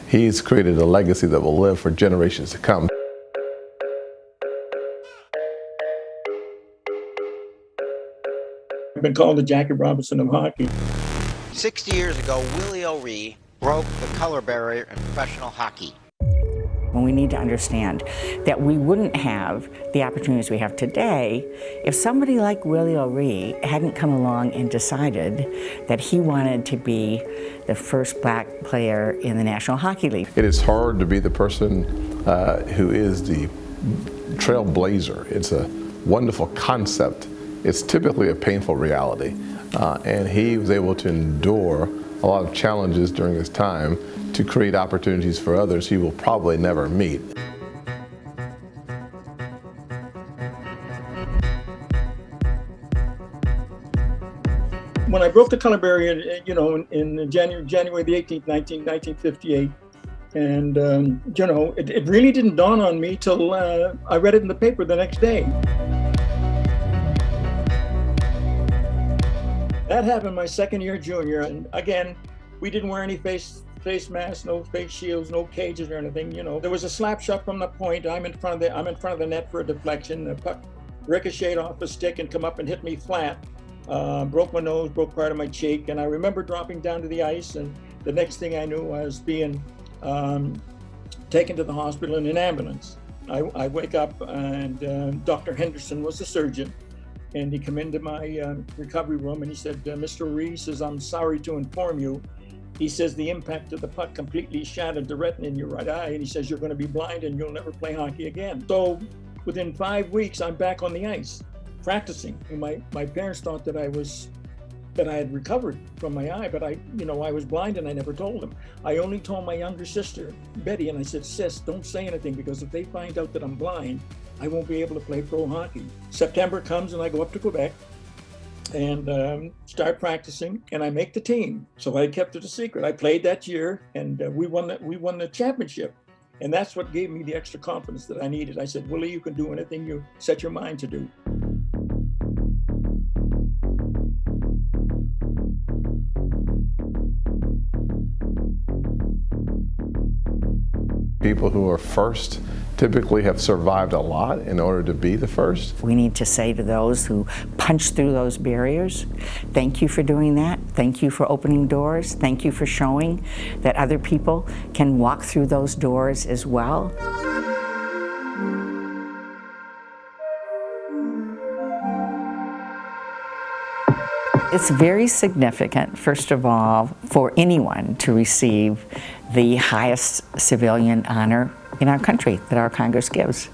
He's created a legacy that will live for generations to come. I've been called the Jackie Robinson of hockey. 60 years ago, Willie O'Ree broke the color barrier in professional hockey. When we need to understand that we wouldn't have the opportunities we have today if somebody like Willie O'Ree hadn't come along and decided that he wanted to be the first black player in the National Hockey League. It is hard to be the person who is the trailblazer. It's a wonderful concept. It's typically a painful reality. And he was able to endure a lot of challenges during his time to create opportunities for others he will probably never meet. When I broke the color barrier, you know, in January the 18th, 1958, and, you know, it really didn't dawn on me till I read it in the paper the next day. That happened my second year junior, and again, we didn't wear any face masks, no face shields, no cages or anything. You know, there was a slap shot from the point. I'm in front of the net for a deflection. The puck ricocheted off the stick and come up and hit me flat. Broke my nose, broke part of my cheek, and I remember dropping down to the ice. And the next thing I knew, I was being taken to the hospital in an ambulance. I wake up, and Dr. Henderson was the surgeon. And he came into my recovery room and he said, Mr. O'Ree, says, I'm sorry to inform you. He says, the impact of the puck completely shattered the retina in your right eye. And he says, you're going to be blind and you'll never play hockey again. So within 5 weeks, I'm back on the ice practicing. And my parents thought that I had recovered from my eye, but I was blind and I never told them. I only told my younger sister, Betty, and I said, sis, don't say anything, because if they find out that I'm blind, I won't be able to play pro hockey. September comes and I go up to Quebec and start practicing, and I make the team. So I kept it a secret. I played that year, and we won the championship. And that's what gave me the extra confidence that I needed. I said, Willie, you can do anything you set your mind to do. People who are first typically have survived a lot in order to be the first. We need to say to those who punch through those barriers, thank you for doing that. Thank you for opening doors. Thank you for showing that other people can walk through those doors as well. It's very significant, first of all, for anyone to receive the highest civilian honor in our country that our Congress gives.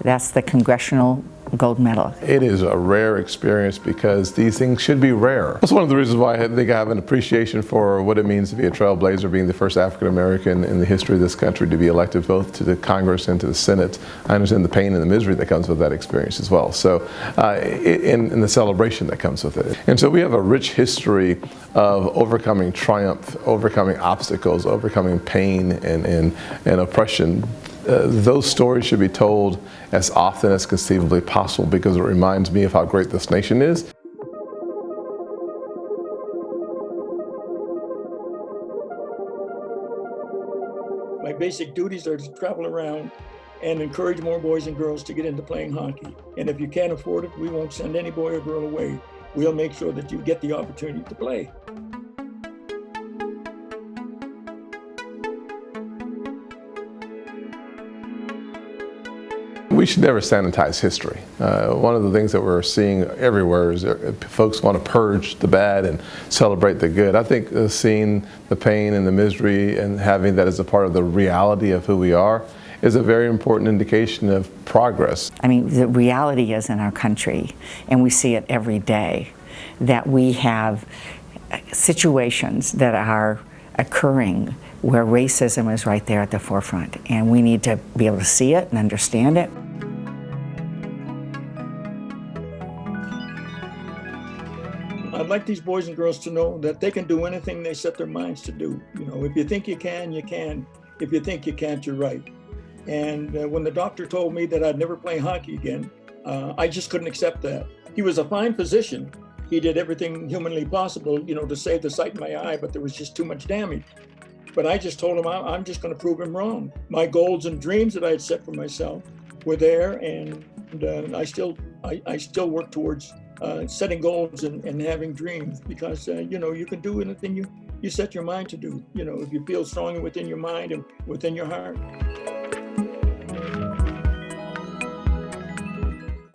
That's the Congressional Gold Medal. It is a rare experience because these things should be rare. That's one of the reasons why I think I have an appreciation for what it means to be a trailblazer, being the first African American in the history of this country to be elected both to the Congress and to the Senate. I understand the pain and the misery that comes with that experience as well. So, and the celebration that comes with it. And so we have a rich history of overcoming triumph, overcoming obstacles, overcoming pain and oppression. Those stories should be told as often as conceivably possible because it reminds me of how great this nation is. My basic duties are to travel around and encourage more boys and girls to get into playing hockey. And if you can't afford it, we won't send any boy or girl away. We'll make sure that you get the opportunity to play. We should never sanitize history. One of the things that we're seeing everywhere is folks want to purge the bad and celebrate the good. I think seeing the pain and the misery and having that as a part of the reality of who we are is a very important indication of progress. I mean, the reality is in our country, and we see it every day, that we have situations that are occurring where racism is right there at the forefront, and we need to be able to see it and understand it. I'd like these boys and girls to know that they can do anything they set their minds to do. You know, if you think you can, you can. If you think you can't, you're right. And when the doctor told me that I'd never play hockey again, I just couldn't accept that. He was a fine physician. He did everything humanly possible, you know, to save the sight in my eye, but there was just too much damage. But I just told him I'm just going to prove him wrong. My goals and dreams that I had set for myself were there, and I still work towards setting goals and having dreams, because you can do anything you set your mind to do. If you feel strongly within your mind and within your heart.